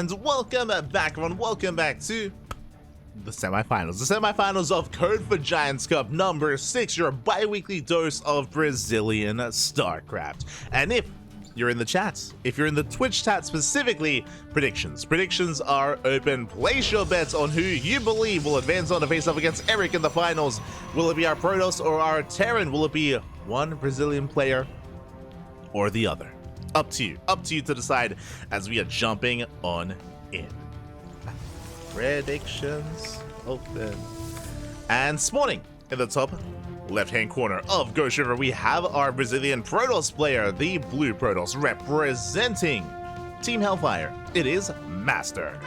and welcome back, everyone. Welcome back to the semifinals. The semifinals of Code for Giants Cup number 6, your bi-weekly dose of Brazilian StarCraft. And if you're in the chats, if you're in the Twitch chat specifically, predictions. Predictions are open. Place your bets on who you believe will advance on to face off against Eric in the finals. Will it be our Protoss or our Terran? Will it be one Brazilian player or the other? Up to you to decide as we are jumping on in. Predictions open. And spawning in the top left-hand corner of Ghost River, we have our Brazilian Protoss player, the blue Protoss, representing Team Hellfire. It is MasTeR.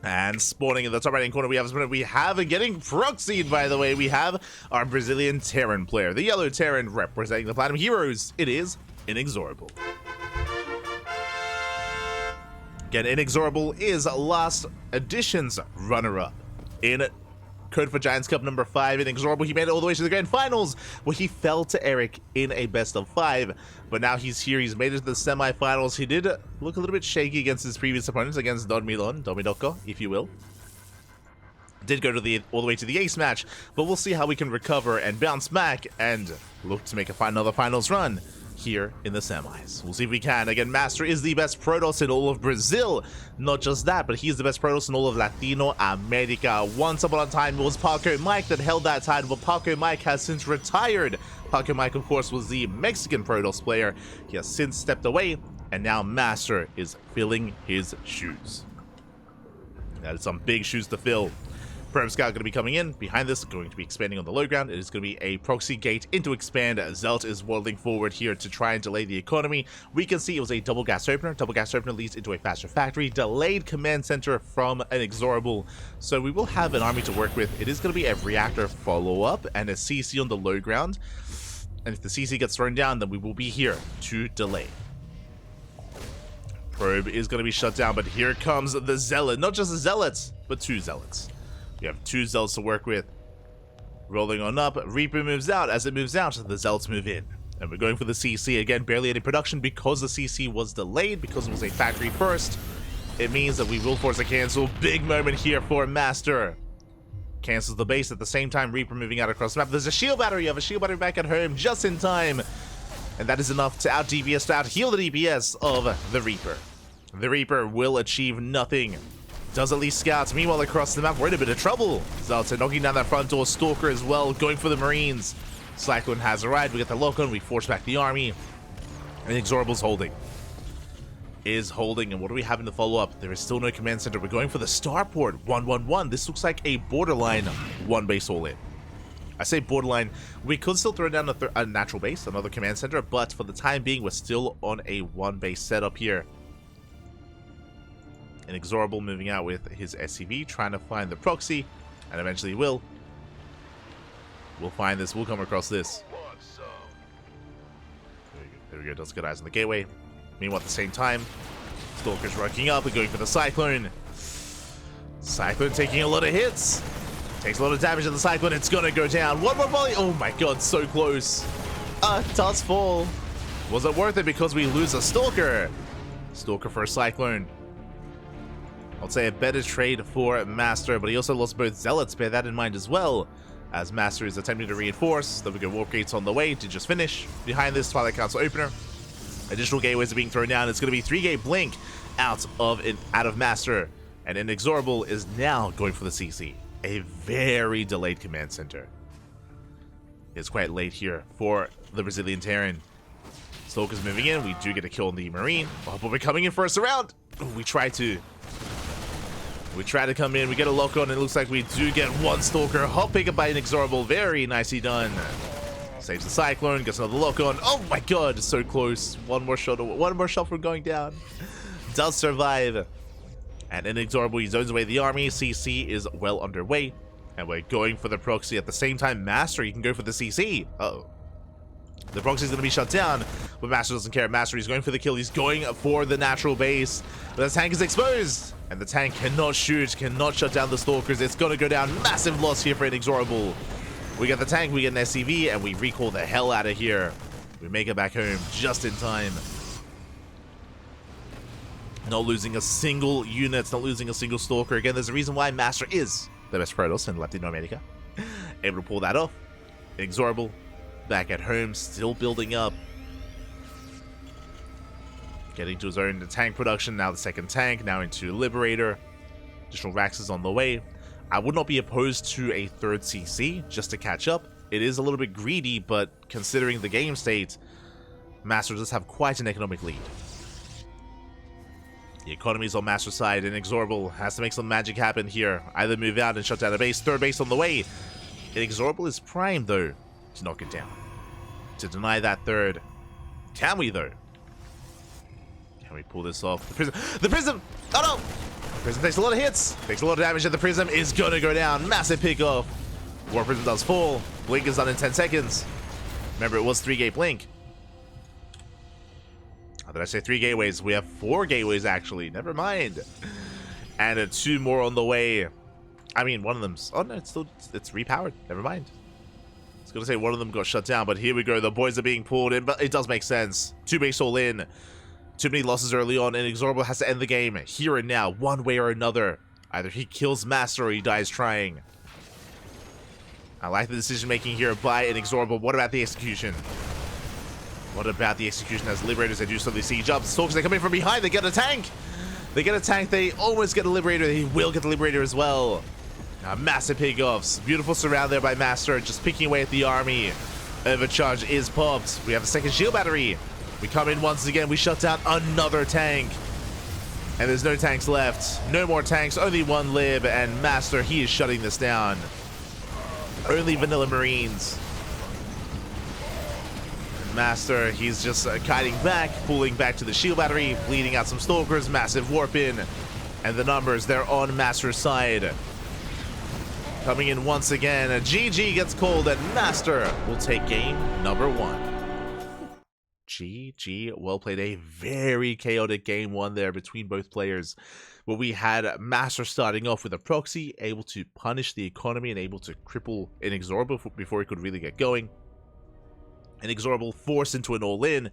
And spawning in the top right-hand corner, we have getting proxied, by the way, we have our Brazilian Terran player, the yellow Terran representing the Platinum Heroes. It is INexorable. Again, INexorable is last edition's runner-up in Code for Giants Cup number 5. INexorable, he made it all the way to the grand finals, where he fell to Eric in a best of 5. But now he's here, he's made it to the semifinals. He did look a little bit shaky against his previous opponents, against Domidoko, if you will. Did go to all the way to the ace match, but we'll see how we can recover and bounce back and look to make another finals run here in the semis. We'll see if we can. Again, MasTeR is the best Protoss in all of Brazil. Not just that, but he's the best Protoss in all of Latino America. Once upon a time, it was Paco Mike that held that title, but Paco Mike has since retired. Paco Mike, of course, was the Mexican Protoss player. He has since stepped away, and now MasTeR is filling his shoes. That is some big shoes to fill. Probe Scout going to be coming in. Behind this, going to be expanding on the low ground. It is going to be a proxy gate into expand. Zelt is waddling forward here to try and delay the economy. We can see it was a double gas opener. Double gas opener leads into a faster factory. Delayed command center from INexorable. So we will have an army to work with. It is going to be a reactor follow-up and a CC on the low ground. And if the CC gets thrown down, then we will be here to delay. Probe is going to be shut down, but here comes the Zealot. Not just the Zealots, but 2 Zealots. We have 2 Zealots to work with. Rolling on up, Reaper moves out. As it moves out, the Zealots move in. And we're going for the CC. Again, barely any production because the CC was delayed, because it was a factory first. It means that we will force a cancel. Big moment here for MasTeR. Cancels the base at the same time. Reaper moving out across the map. There's a shield battery. You have a shield battery back at home just in time. And that is enough to out-DPS, to out-heal the DPS of the Reaper. The Reaper will achieve nothing. Does at least scouts. Meanwhile, across the map, we're in a bit of trouble. Zalta knocking down that front door. Stalker as well, going for the Marines. Cyclone has arrived. We get the lock on. We force back the army. And INexorable's holding. Is holding. And what do we have in the follow-up? There is still no command center. We're going for the starport. 111. This looks like a borderline one base all-in. I say borderline. We could still throw down a natural base, another command center, but for the time being, we're still on a one base setup here. INexorable moving out with his SCV, trying to find the proxy, and eventually will. We'll find this. We'll come across this. There we go. Does get eyes on the gateway. Meanwhile, at the same time, Stalker's rocking up. We're going for the Cyclone. Cyclone taking a lot of hits. Takes a lot of damage to the Cyclone. It's going to go down. One more volley. Oh my god, so close. Does fall. Was it worth it because we lose a Stalker? Stalker for a Cyclone. I'll say a better trade for MasTeR, but he also lost both Zealots. Bear that in mind as well, as MasTeR is attempting to reinforce. Then we go Warp Gates on the way to just finish. Behind this, Twilight Council opener. Additional gateways are being thrown down. It's going to be 3-gate blink out of MasTeR, and INexorable is now going for the CC. A very delayed command center. It's quite late here for the Brazilian Terran. Stalker's moving in. We do get a kill on the Marine. Oh, but we're coming in first round. We try to come in, we get a lock on, and it looks like we do get one Stalker. Hot pickup by INexorable, very nicely done. Saves the Cyclone, gets another lock on. Oh my god, so close. One more shot from going down. Does survive. And INexorable, he zones away the army. CC is well underway. And we're going for the proxy at the same time. MasTeR, you can go for the CC. Uh-oh. The proxy is going to be shut down, but MasTeR doesn't care. MasTeR, he's going for the kill. He's going for the natural base. But the tank is exposed. And the tank cannot shoot, cannot shut down the Stalkers. It's going to go down. Massive loss here for INexorable. We get the tank, we get an SCV, and we recall the hell out of here. We make it back home just in time. Not losing a single unit, not losing a single Stalker. Again, there's a reason why MasTeR is the best Protoss in Latin America. Able to pull that off. INexorable, back at home, still building up. Getting to his own tank production, now the second tank, now into Liberator. Additional Raxes on the way. I would not be opposed to a third CC, just to catch up. It is a little bit greedy, but considering the game state, MasTeR does have quite an economic lead. The economy's on MasTER's side, and INexorable has to make some magic happen here. Either move out and shut down a base, third base on the way. INexorable is primed, though, to knock it down. To deny that third. Can we, though? Can we pull this off? The Prism! The Prism! Oh, no! The Prism takes a lot of hits. Takes a lot of damage, and the Prism is gonna go down. Massive pick off. War Prism does fall. Blink is done in 10 seconds. Remember, it was 3-gate blink. Did I say 3 gateways? We have 4 gateways, actually. Never mind. And 2 more on the way. I mean, one of them's... Oh, no, it's repowered. Never mind. I was going to say one of them got shut down, but here we go. The boys are being pulled in, but it does make sense. 2 base all in. Too many losses early on, and INexorable has to end the game here and now, one way or another. Either he kills MasTeR or he dies trying. I like the decision-making here by INexorable. What about the execution? What about the execution as Liberators? They do slowly siege up. Stalkers, they come in from behind. They get a tank. They get a tank. They almost get a Liberator. They will get the Liberator as well. Massive pickoffs. Beautiful surround there by MasTeR. Just picking away at the army. Overcharge is popped. We have a second shield battery. We come in once again. We shut down another tank. And there's no tanks left. No more tanks. Only one Lib. And MasTeR, he is shutting this down. Only vanilla Marines. MasTeR, he's just kiting back, pulling back to the shield battery, bleeding out some Stalkers, massive warp in, and the numbers, they're on MasTER's side. Coming in once again, a GG gets called, and MasTeR will take game number 1. GG, well played. A very chaotic game 1 there between both players, where we had MasTeR starting off with a proxy, able to punish the economy and able to cripple INexorable before he could really get going. INexorable forced into an all-in,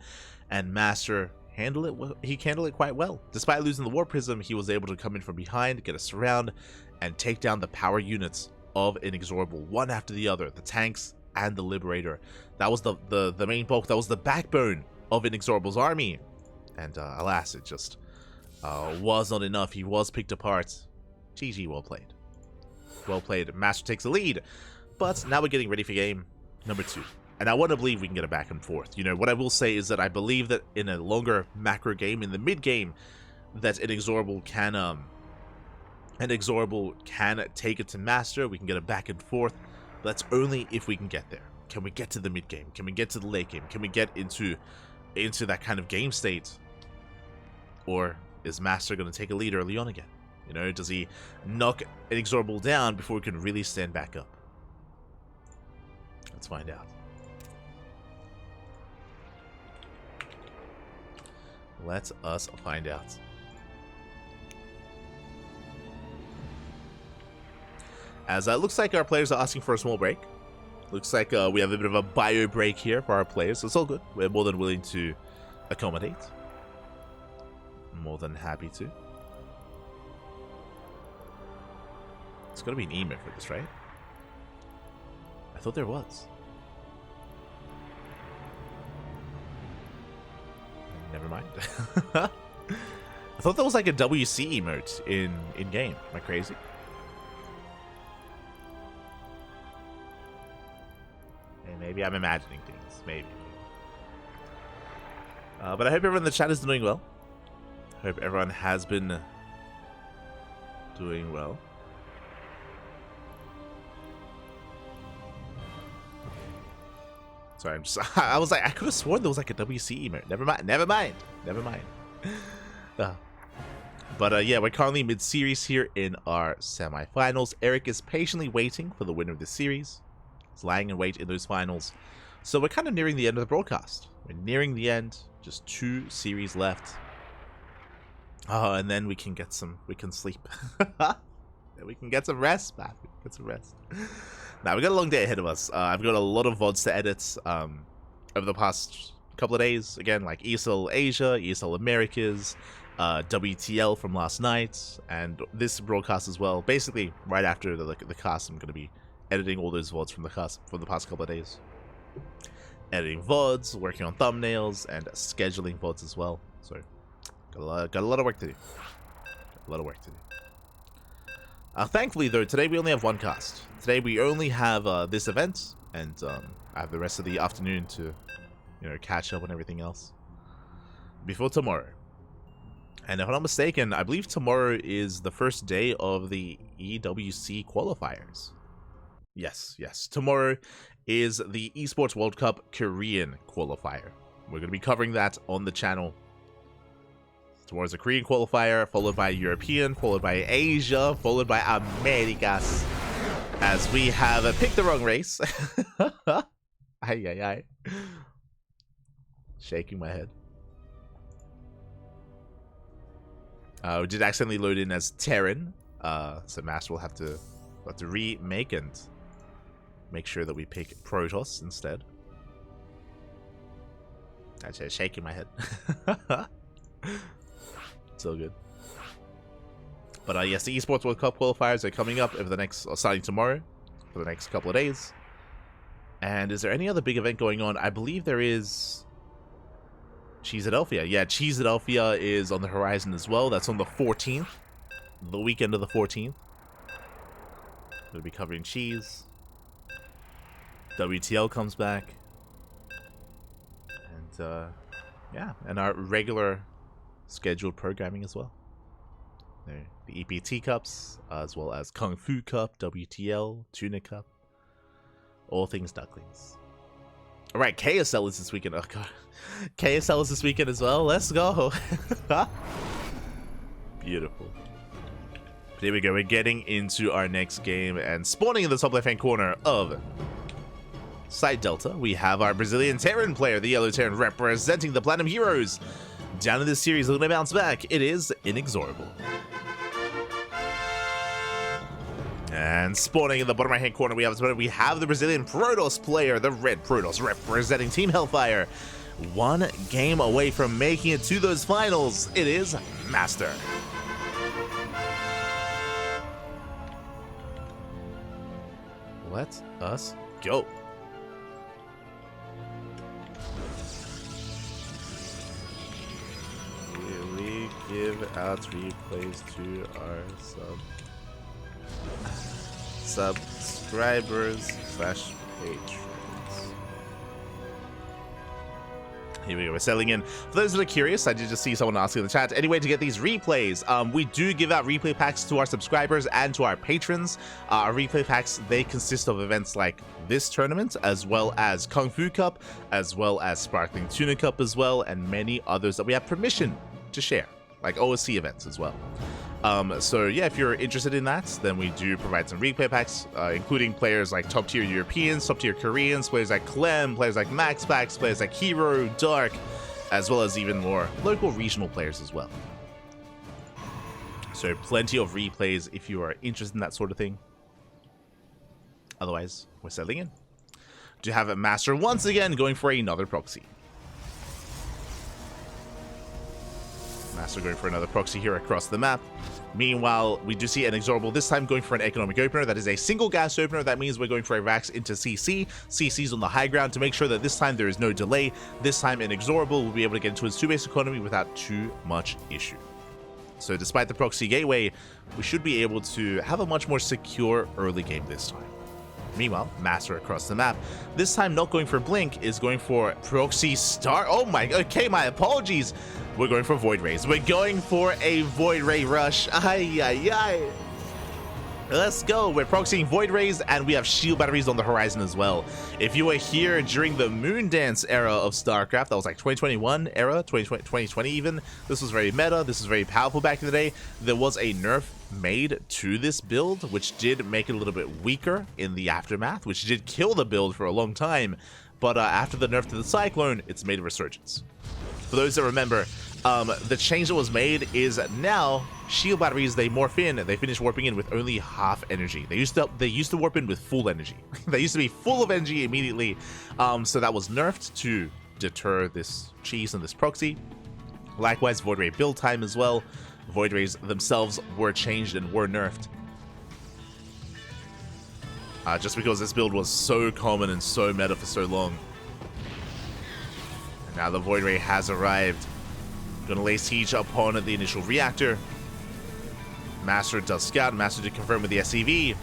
and MasTeR handled it. He handled it quite well. Despite losing the War Prism, he was able to come in from behind, get a surround, and take down the power units of INexorable, one after the other, the tanks and the Liberator. That was the main bulk. That was the backbone of INexorable's army, and alas, it just was not enough. He was picked apart. GG, well played. Well played. MasTeR takes the lead, but now we're getting ready for game number 2. And I want to believe we can get a back and forth. You know, what I will say is that I believe that in a longer macro game, in the mid game, that INexorable can take it to MasTeR. We can get a back and forth. But that's only if we can get there. Can we get to the mid game? Can we get to the late game? Can we get into that kind of game state? Or is MasTeR going to take a lead early on again? You know, does he knock INexorable down before we can really stand back up? Let's find out. Let us find out. As it looks like our players are asking for a small break. Looks like we have a bit of a bio break here for our players. So it's all good. We're more than willing to accommodate. More than happy to. It's got to be an emote for this, right? I thought there was. Never mind. I thought that was like a WC emote in game. Am I crazy? And maybe I'm imagining things. Maybe. But I hope everyone in the chat is doing well. I hope everyone has been doing well. Sorry, I'm just, I was like, I could have sworn there was like a WC emote. Never mind, never mind, never mind. But yeah, we're currently mid-series here in our semi-finals. Eric is patiently waiting for the winner of this series. He's lying in wait in those finals. So we're kind of nearing the end of the broadcast. We're nearing the end. Just 2 series left. And then we can get some, we can sleep. We can get some rest, man. We can get some rest. Now, we've got a long day ahead of us. I've got a lot of VODs to edit over the past couple of days. Again, like ESL Asia, ESL Americas, WTL from last night, and this broadcast as well. Basically, right after the cast, I'm going to be editing all those VODs from the cast for the past couple of days. Editing VODs, working on thumbnails, and scheduling VODs as well. So, got a lot of work to do. A lot of work to do. Thankfully, though, today we only have one cast. Today we only have this event, and I have the rest of the afternoon to, catch up on everything else before tomorrow. And if I'm not mistaken, I believe tomorrow is the first day of the EWC qualifiers. Yes. Tomorrow is the Esports World Cup Korean qualifier. We're going to be covering that on the channel. Tomorrow's a Korean qualifier, followed by European, followed by Asia, followed by Americas. As we have picked the wrong race. Ay. Shaking my head. We did accidentally load in as Terran, so MasTeR will have to remake and make sure that we pick Protoss instead. Actually, shaking my head. It's all good. But yes, the Esports World Cup qualifiers are coming up over the next, starting tomorrow, for the next couple of days. And is there any other big event going on? I believe there is. Cheesadelphia. Yeah, Cheesadelphia is on the horizon as well. That's on the 14th. The weekend of the 14th. We'll be covering cheese. WTL comes back. And, yeah. And our regular scheduled programming as well. There, the EPT Cups, as well as Kung Fu Cup, WTL, Tuna Cup. All things Ducklings. Alright, KSL is this weekend. Oh, God. KSL is this weekend as well. Let's go. Beautiful. But here we go. We're getting into our next game. And spawning in the top left-hand corner of Site Delta, we have our Brazilian Terran player, the Yellow Terran, representing the Platinum Heroes. Down in this series, looking to bounce back, it is INexorable. And spawning in the bottom right-hand corner, we have the Brazilian Protoss player, the Red Protoss, representing Team Hellfire. One game away from making it to those finals. It is MasTeR. Let us go. We give out replays to our subscribers / patrons. Here we go, we're selling in. For those that are curious, I did just see someone asking in the chat, any way to get these replays? We do give out replay packs to our subscribers and to our patrons. Our replay packs, they consist of events like this tournament, as well as Kung Fu Cup, as well as Sparkling Tuna Cup as well, and many others that we have permission to share, like OSC events as well. So yeah, if you're interested in that, then we do provide some replay packs, including players like top tier Europeans, top tier Koreans, players like Clem, players like MaxPax, players like Hero, Dark, as well as even more local regional players as well. So plenty of replays if you are interested in that sort of thing. Otherwise, we're settling in. To have MasTeR once again going for another proxy. MasTeR going for another proxy here across the map. Meanwhile, we do see INexorable this time going for an economic opener. That is a single gas opener. That means we're going for a Vax into CC. CC's on the high ground to make sure that this time there is no delay. This time INexorable will be able to get into his 2-base economy without too much issue. So despite the proxy gateway, we should be able to have a much more secure early game this time. Meanwhile, MasTeR across the map, this time not going for Blink, is going for Proxy Star. Oh my, okay, my apologies. We're going for Void Rays. We're going for a Void Ray rush. Ay. Let's go. We're proxying Void Rays, and we have shield batteries on the horizon as well. If you were here during the Moondance era of StarCraft, that was like 2021 era, 2020 even, this was very meta, this was very powerful back in the day. There was a nerf made to this build, which did make it a little bit weaker in the aftermath, which did kill the build for a long time. But after the nerf to the Cyclone, it's made a resurgence. For those that remember, the change that was made is now shield batteries, they morph in, they finish warping in with only half energy. They used to warp in with full energy. They used to be full of energy immediately. So that was nerfed to deter this cheese and this proxy. Likewise, Void Ray build time as well. Void Rays themselves were changed and were nerfed. Just because this build was so common and so meta for so long. And now the Void Ray has arrived. Gonna lay siege upon the initial reactor. MasTeR does scout. MasTeR did confirm with the SCV.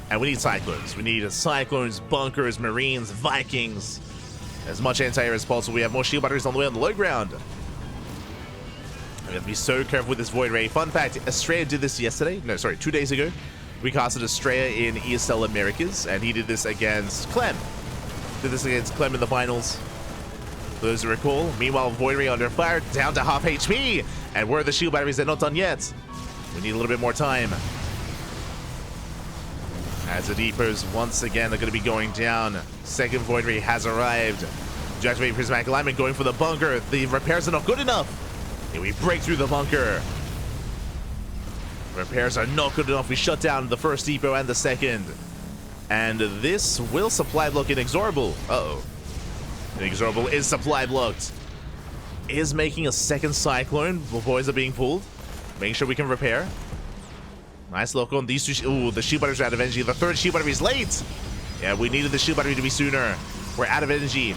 And we need Cyclones. We need Cyclones, Bunkers, Marines, Vikings. As much anti-air as possible. We have more shield batteries on the way on the low ground. We have to be so careful with this Void Ray. Fun fact, Estrella did this yesterday. No, sorry, 2 days ago. We casted Estrella in ESL Americas, and he did this against Clem. Did this against Clem in the finals. For those who recall. Meanwhile, Void Ray under fire, down to half HP. And where are the shield batteries? They're not done yet. We need a little bit more time. As the depots once again are going to be going down. Second Void Ray has arrived. Deactivate prismatic alignment, going for the bunker. The repairs are not good enough. And we break through the bunker. Repairs are not good enough. We shut down the first depot and the second. And this will supply block INexorable. Uh-oh. INexorable is supply blocked. Is making a second Cyclone. Boys are being pulled. Making sure we can repair. Nice lock on these two. Ooh, the shield batteries are out of energy. The third shield battery is late. Yeah, we needed the shield battery to be sooner. We're out of energy.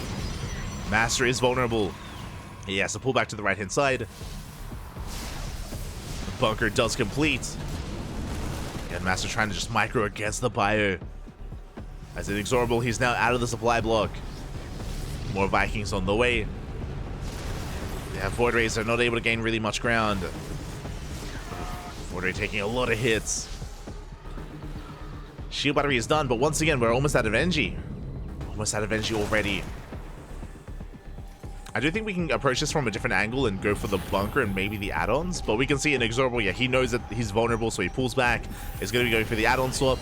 MasTeR is vulnerable. He has to pull back to the right-hand side. The bunker does complete. And MasTeR trying to just micro against the bio. As INexorable, he's now out of the supply block. More Vikings on the way. Yeah, Void Rays are not able to gain really much ground. Void Ray taking a lot of hits. Shield battery is done, but once again, we're almost out of energy. Almost out of energy already. I do think we can approach this from a different angle and go for the bunker and maybe the add-ons, but we can see INexorable, yeah, he knows that he's vulnerable, so he pulls back. He's going to be going for the add-on swap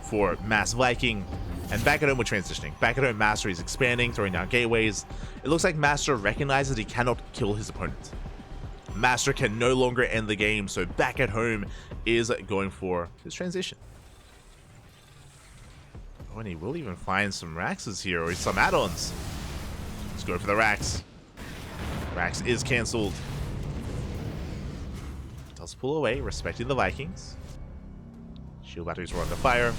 for Mass Viking. And back at home, we're transitioning. Back at home, MasTeR is expanding, throwing down gateways. It looks like MasTeR recognizes he cannot kill his opponent. MasTeR can no longer end the game, so back at home is going for his transition. Oh, and he will even find some Raxes here, or some add-ons. Let's go for the Rax. Rax is cancelled. Does pull away, respecting the Vikings. Shield batteries were under fire.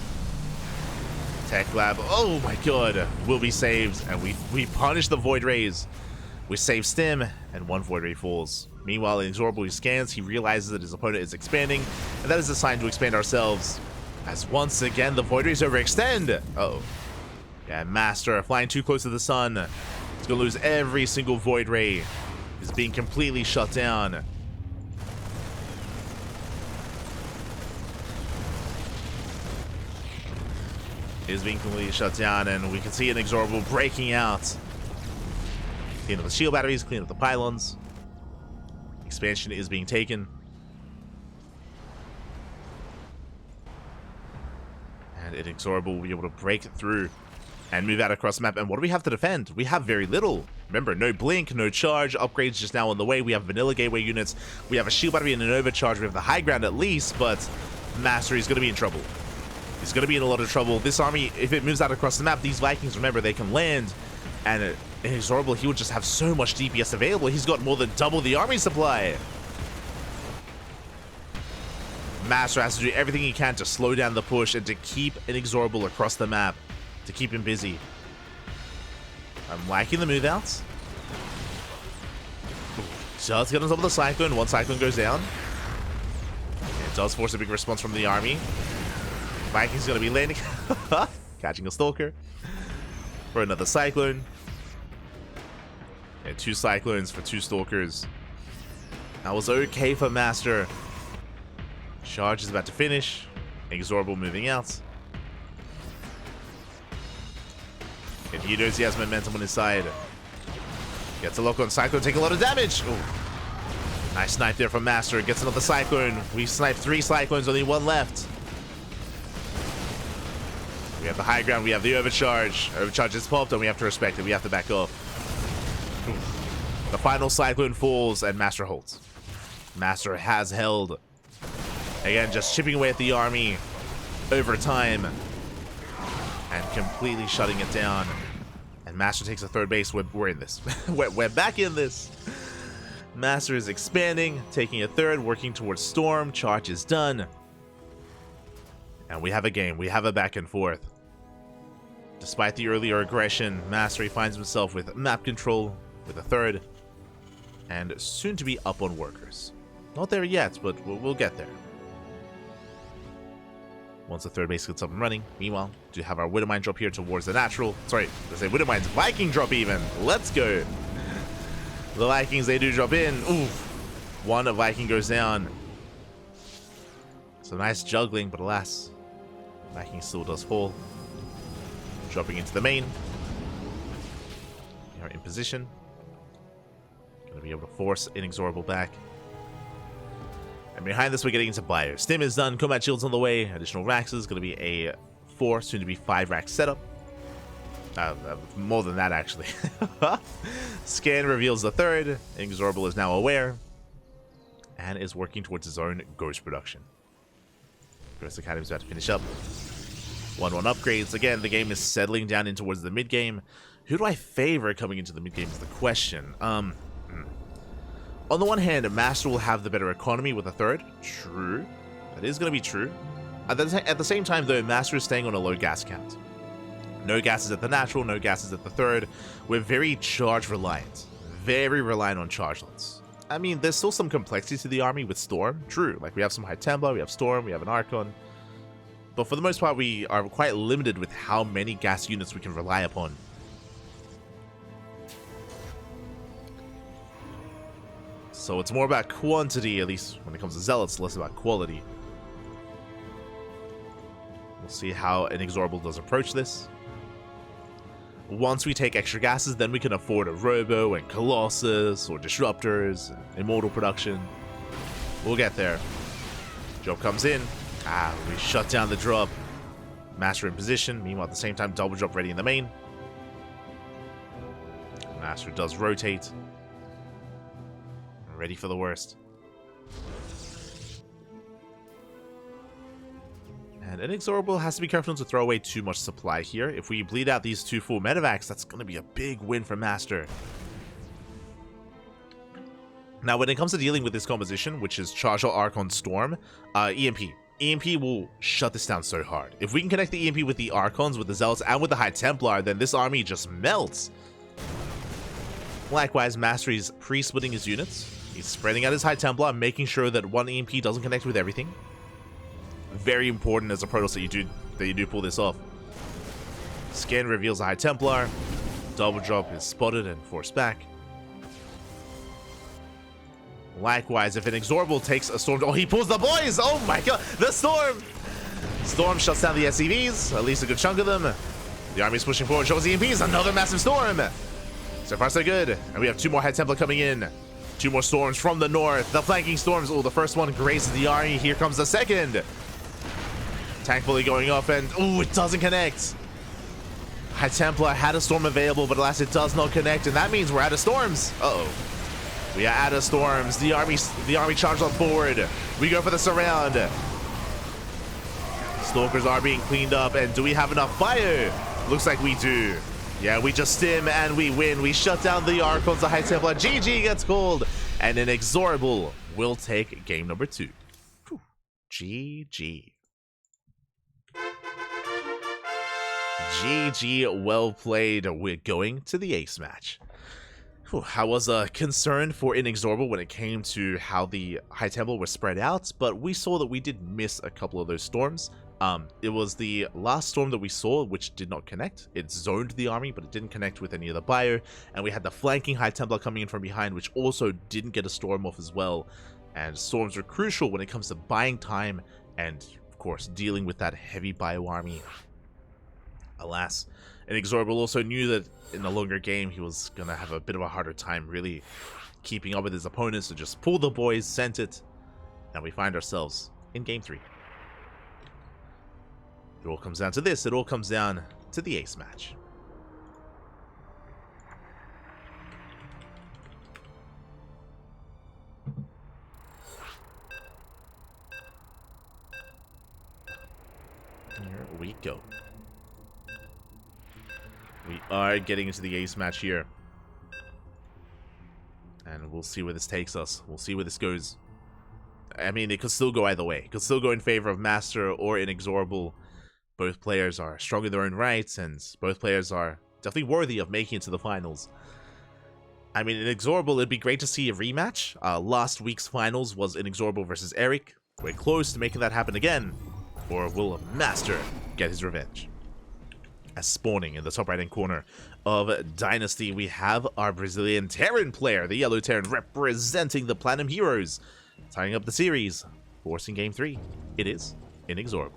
Tech Lab, oh my god, will be saved, and we punish the Void Rays. We save Stim, and one Void Ray falls. Meanwhile, INexorable, he scans, he realizes that his opponent is expanding, and that is a sign to expand ourselves. As once again, the Void Rays overextend. Uh-oh. Yeah, MasTeR flying too close to the sun. He's gonna lose every single Void Ray. He's being completely shut down. Is being completely shut down, and we can see INexorable breaking out. Clean up the shield batteries, clean up the pylons. Expansion is being taken. And INexorable will be able to break through and move out across the map. And what do we have to defend? We have very little. Remember, no blink, no charge, upgrades just now on the way. We have vanilla gateway units. We have a shield battery and an overcharge. We have the high ground at least, but MasTeR is going to be in trouble. He's going to be in a lot of trouble. This army, if it moves out across the map, these Vikings, remember, they can land. And INexorable, he would just have so much DPS available. He's got more than double the army supply. MasTeR has to do everything he can to slow down the push and to keep INexorable across the map. To keep him busy. I'm liking the move outs. Does get on top of the Cyclone. One Cyclone goes down. It does force a big response from the army. Viking's going to be landing. Catching a Stalker. For another Cyclone. Yeah, 2 Cyclones for 2 Stalkers. That was okay for MasTeR. Charge is about to finish. INexorable moving out. And he knows he has momentum on his side. Gets a lock on Cyclone, take a lot of damage. Ooh. Nice snipe there from MasTeR. Gets another Cyclone. We sniped 3 Cyclones, only 1 left. We have the high ground, we have the overcharge. Overcharge is popped, and we have to respect it. We have to back off. Ooh. The final Cyclone falls, and MasTeR holds. MasTeR has held. Again, just chipping away at the army over time. And completely shutting it down. And MasTeR takes a 3rd base. We're in this. we're back in this. MasTeR is expanding, taking a third, working towards Storm. Charge is done. And we have a game. We have a back and forth. Despite the earlier aggression, MasTeR finds himself with map control with a third. And soon to be up on workers. Not there yet, but we'll get there. Once the third base gets up and running. Meanwhile, do have our Widowmine drop here towards the natural. Sorry, let's say Widowmine's Viking drop even. Let's go. The Vikings, they do drop in. Oof. One Viking goes down. So nice juggling, but alas, Viking still does fall. Dropping into the main. We are in position. Gonna be able to force INexorable back. And behind this, we're getting into Bio. Stim is done. Combat Shield's on the way. Additional racks is going to be a 4, soon to be 5 rack setup. More than that, actually. Scan reveals the third. INexorable is now aware. And is working towards his own Ghost production. Ghost Academy is about to finish up. 1-1 upgrades. Again, the game is settling down in towards the mid-game. Who do I favor coming into the mid-game is the question. On the one hand, MasTeR will have the better economy with a third. True. That is going to be true. At the same time, though, MasTeR is staying on a low gas count. No gases at the natural, no gases at the third. We're very charge reliant. Very reliant on charge lots. I mean, there's still some complexity to the army with Storm. True. Like, we have some High Templar, we have Storm, we have an Archon. But for the most part, we are quite limited with how many gas units we can rely upon. So it's more about quantity, at least when it comes to Zealots, less about quality. We'll see how INexorable does approach this. Once we take extra gases, then we can afford a Robo and Colossus or Disruptors and Immortal production. We'll get there. Drop comes in. We shut down the drop. MasTeR in position. Meanwhile, at the same time, double drop ready in the main. MasTeR does rotate. Ready for the worst. And INexorable has to be careful not to throw away too much supply here. If we bleed out these 2 full medevacs, that's going to be a big win for MasTeR. Now, when it comes to dealing with this composition, which is Charger, Archon, Storm, EMP. EMP will shut this down so hard. If we can connect the EMP with the Archons, with the Zealots, and with the High Templar, then this army just melts. Likewise, MasTeR is pre-splitting his units. He's spreading out his High Templar, making sure that one EMP doesn't connect with everything. Very important as a Protoss that you do pull this off. Scan reveals a High Templar. Double drop is spotted and forced back. Likewise, if INexorable takes a Storm... Oh, he pulls the boys! Oh my god! The Storm! Storm shuts down the SCVs, at least a good chunk of them. The army's pushing forward, shows the EMPs, another massive Storm! So far, so good. And we have 2 more High Templar coming in. 2 more Storms from the north. The flanking Storms. Oh, the first one grazes the army. Here comes the second. Tank fully going off, and oh, it doesn't connect. High Templar had a Storm available, but alas, it does not connect, and that means we're out of Storms. Uh-oh. We are out of Storms. The army charged on forward. We go for the surround. Stalkers are being cleaned up, and do we have enough fire? Looks like we do. Yeah, we just stim and we win. We shut down the Archons, the High Templar. GG gets called, and INexorable will take game number 2. Whew. GG. GG, well played. We're going to the ace match. Whew, I was concerned for INexorable when it came to how the High Templar were spread out, but we saw that we did miss a couple of those storms. It was the last storm that we saw which did not connect. It zoned the army, but it didn't connect with any of the bio, and we had the flanking High Templar coming in from behind, which also didn't get a storm off as well. And storms are crucial when it comes to buying time and, of course, dealing with that heavy bio army. Alas, INexorable also knew that in the longer game he was gonna have a bit of a harder time really keeping up with his opponents, so just pull the boys, sent it, and we find ourselves in game 3. It all comes down to this. It all comes down to the ace match. Here we go. We are getting into the ace match here. And we'll see where this takes us. We'll see where this goes. I mean, it could still go either way. It could still go in favor of MasTeR or INexorable. Both players are strong in their own rights, and both players are definitely worthy of making it to the finals. I mean, INexorable, it'd be great to see a rematch. Last week's finals was INexorable versus Eric. We're close to making that happen again. Or will MasTeR get his revenge? As spawning in the top right-hand corner of Dynasty, we have our Brazilian Terran player, the Yellow Terran, representing the Platinum Heroes, tying up the series, forcing Game 3. It is INexorable.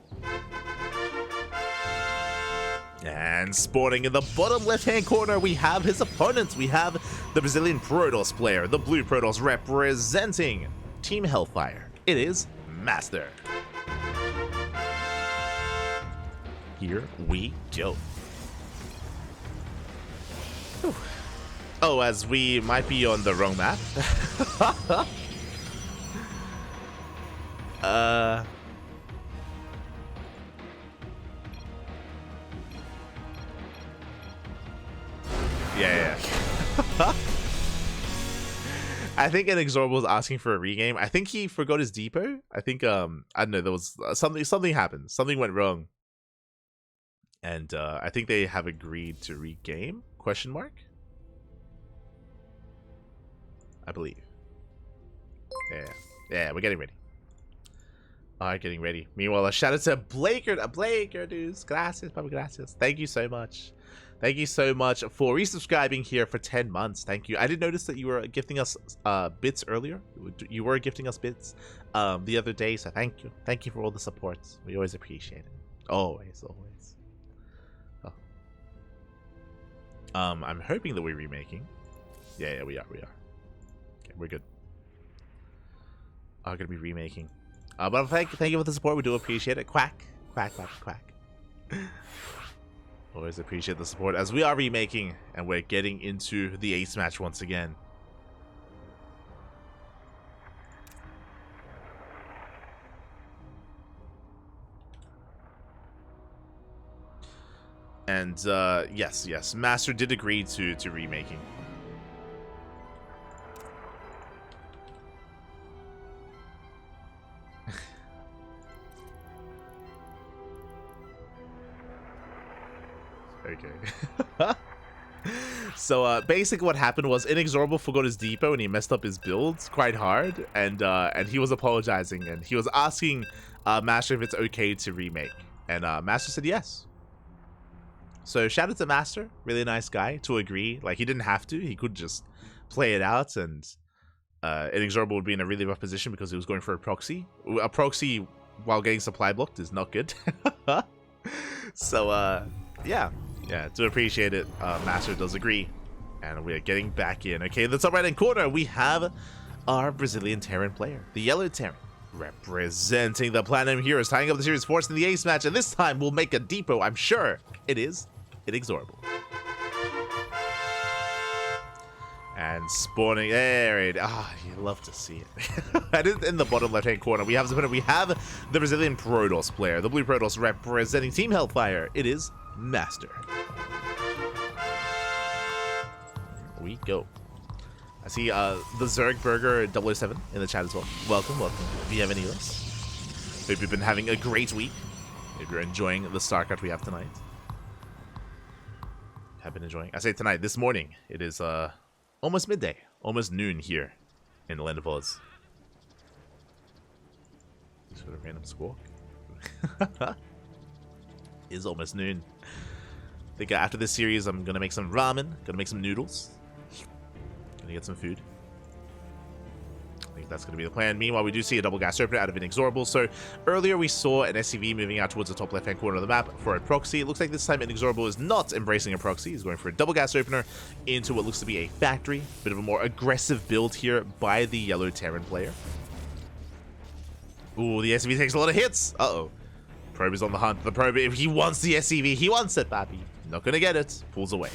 And spawning in the bottom left-hand corner, we have his opponents. We have the Brazilian Protoss player, the Blue Protoss, representing Team Hellfire. It is MasTeR. Here we go. Whew. Oh, as we might be on the wrong map. Yeah. I think INexorable was asking for a regame. I think he forgot his depot. I think I don't know, there was something happened. Something went wrong. And I think they have agreed to regame? Question mark? I believe. Yeah, we're getting ready. Getting ready. Meanwhile, a shout out to Blaker dudes. Gracias, Papa, gracias. Thank you so much. Thank you so much for resubscribing here for 10 months. Thank you. I did notice that you were gifting us bits earlier. You were gifting us bits the other day, so thank you. Thank you for all the support. We always appreciate it. Always. I'm hoping that we're remaking. Yeah, we are. Okay, we're good. Gonna be remaking. But thank you for the support. We do appreciate it. Quack. Always appreciate the support as we are remaking and we're getting into the ace match once again. And yes, MasTeR did agree to remaking. Okay. So basically what happened was INexorable forgot his depot and he messed up his builds quite hard, and he was apologizing and he was asking MasTeR if it's okay to remake, and MasTeR said yes. So shout out to MasTeR, really nice guy to agree. Like, he didn't have to, he could just play it out, and INexorable would be in a really rough position because he was going for a proxy. A proxy while getting supply blocked is not good. So yeah, do appreciate it. MasTeR does agree, and we are getting back in. Okay, in the top right hand corner we have our Brazilian Terran player, the Yellow Terran, representing the Platinum Heroes, tying up the series, forcing the ace match, and this time we'll make a depot, I'm sure. It is INexorable. And spawning there it. You love to see it. And in the bottom left hand corner we have the Brazilian Protoss player, the Blue Protoss, representing Team Hellfire. It is MasTeR. Here we go. I see the Zergburger 007 in the chat as well. Welcome. If you have any of us. Hope you've been having a great week. If you're enjoying the StarCraft we have tonight. Have been enjoying. I say tonight, this morning. It is almost midday, almost noon here in the land of Oz. Just for a random squawk. It's almost noon. I think after this series, I'm gonna make some ramen, gonna make some noodles, gonna get some food. I think that's gonna be the plan. Meanwhile, we do see a double gas opener out of INexorable. So earlier we saw an SCV moving out towards the top left-hand corner of the map for a proxy. It looks like this time INexorable is not embracing a proxy. He's going for a double gas opener into what looks to be a factory. Bit of a more aggressive build here by the Yellow Terran player. Ooh, the SCV takes a lot of hits. Probe is on the hunt. The Probe, if he wants the SCV, he wants it, papi. Not gonna get it. Pulls away.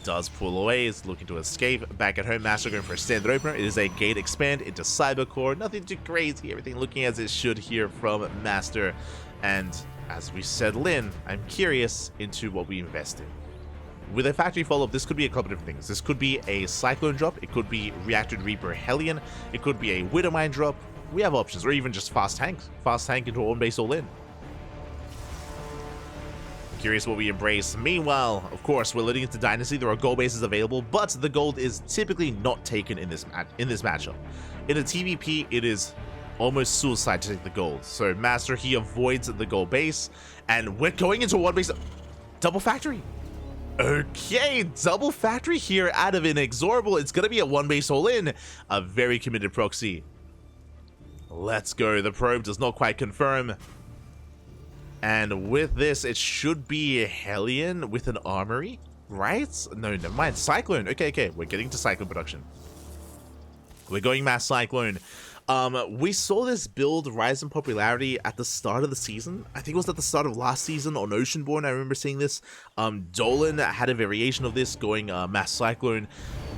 Does pull away, is looking to escape. Back at home, MasTeR going for a standard opener. It is a gate expand into Cybercore. Nothing too crazy. Everything looking as it should here from MasTeR. And as we settle in, I'm curious into what we invest in. with a factory follow-up, this could be a couple different things. This could be a Cyclone drop, it could be Reactor Reaper Hellion, it could be a Widowmine drop. We have options, or even just fast tank into one base all-in. Curious what we embrace. Meanwhile, of course, we're leading into Dynasty. There are gold bases available, but the gold is typically not taken in this matchup. In a TvP, it is almost suicide to take the gold. So MasTeR, he avoids the gold base, and we're going into one base. Double factory. Okay, double factory here out of INexorable. It's going to be a one base all-in. A very committed proxy. Let's go. The probe does not quite confirm. And with this, it should be a Hellion with an armory, right? No, never mind. Cyclone. Okay. We're getting to Cyclone production. We're going Mass Cyclone. We saw this build rise in popularity at the start of the season. I think it was at the start of last season on Oceanborn. I remember seeing this. Dolan had a variation of this going Mass Cyclone.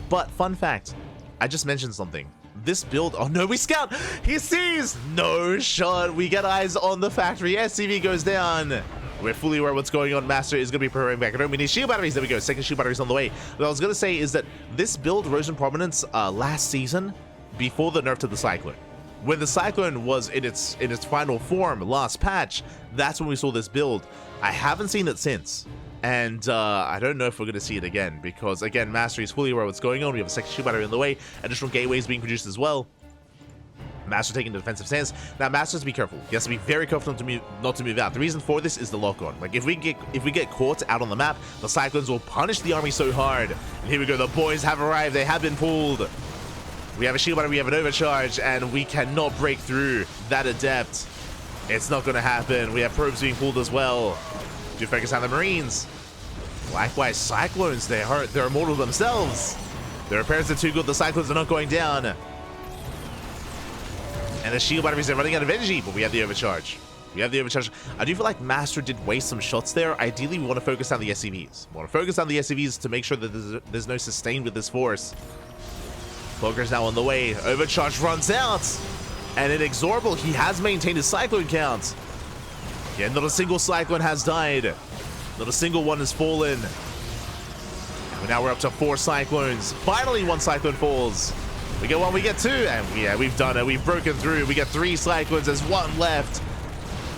But fun fact, I just mentioned something. This build, oh no, we scout, he sees, no shot, we get eyes on the factory, SCV goes down. We're fully aware what's going on. MasTeR is going to be preparing back at home. We need shield batteries, there we go, second shield batteries on the way. What I was going to say is that this build rose in prominence last season before the nerf to the Cyclone. When the Cyclone was in its final form, last patch, that's when we saw this build. I haven't seen it since. And I don't know if we're going to see it again, because again, MasTeR is fully aware of what's going on. We have a second shield battery on the way, additional gateways being produced as well. MasTeR taking the defensive stance. Now MasTER has to be careful. He has to be very careful not to move out. The reason for this is the lock-on. Like if we get caught out on the map, the Cyclones will punish the army so hard. And here we go. The boys have arrived. They have been pulled. We have a shield battery. We have an overcharge, and we cannot break through that adept. It's not going to happen. We have probes being pulled as well. Do focus on the Marines. Likewise, Cyclones, they're immortal themselves. The repairs are too good, the Cyclones are not going down. And the shield batteries are running out of energy, but we have the overcharge. I do feel like MasTeR did waste some shots there. Ideally, we want to focus on the SCVs. We want to focus on the SCVs to make sure that there's no sustain with this force. Cloaker's now on the way. Overcharge runs out. And INexorable, he has maintained his Cyclone count. Yeah, not a single Cyclone has died. Not a single one has fallen. And now we're up to 4 Cyclones. Finally, 1 Cyclone falls. We get 1, we get 2, and yeah, we've done it. We've broken through. We get 3 Cyclones. There's 1 left.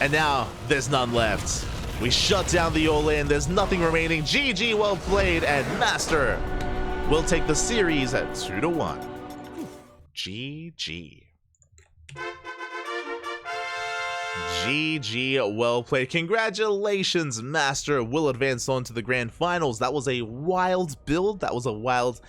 And now there's none left. We shut down the all-in. There's nothing remaining. GG, well played, and MasTeR will take the series at 2-1. GG. GG, well played. Congratulations, MasTeR will advance on to the grand finals. That was a wild build. That was a wild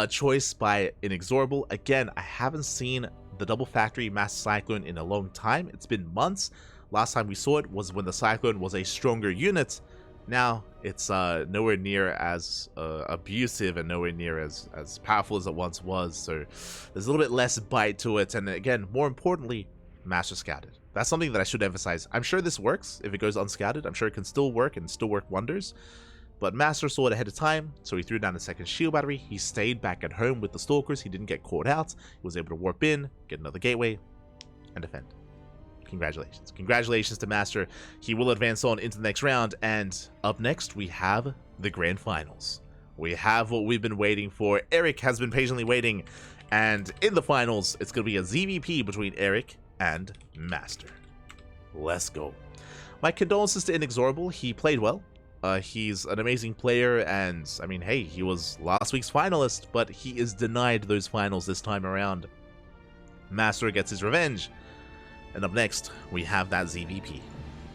choice by INexorable. Again, I haven't seen the double factory Mass Cyclone in a long time. It's been months. Last time we saw it was when the Cyclone was a stronger unit. Now it's nowhere near as abusive and nowhere near as powerful as it once was. So there's a little bit less bite to it. And again, more importantly, MasTeR scouted. That's something that I should emphasize. I'm sure this works if it goes unscouted. I'm sure it can still work and still work wonders. But MasTeR saw it ahead of time, so he threw down the second shield battery. He stayed back at home with the Stalkers. He didn't get caught out. He was able to warp in, get another gateway, and defend. Congratulations. Congratulations to MasTeR. He will advance on into the next round. And up next, we have the grand finals. We have what we've been waiting for. Eric has been patiently waiting. And in the finals, it's going to be a ZVP between Eric and MasTeR. Let's go. My condolences to INexorable. He played well. He's an amazing player, and I mean, hey, he was last week's finalist, but he is denied those finals this time around. MasTeR gets his revenge. And up next, we have that ZVP.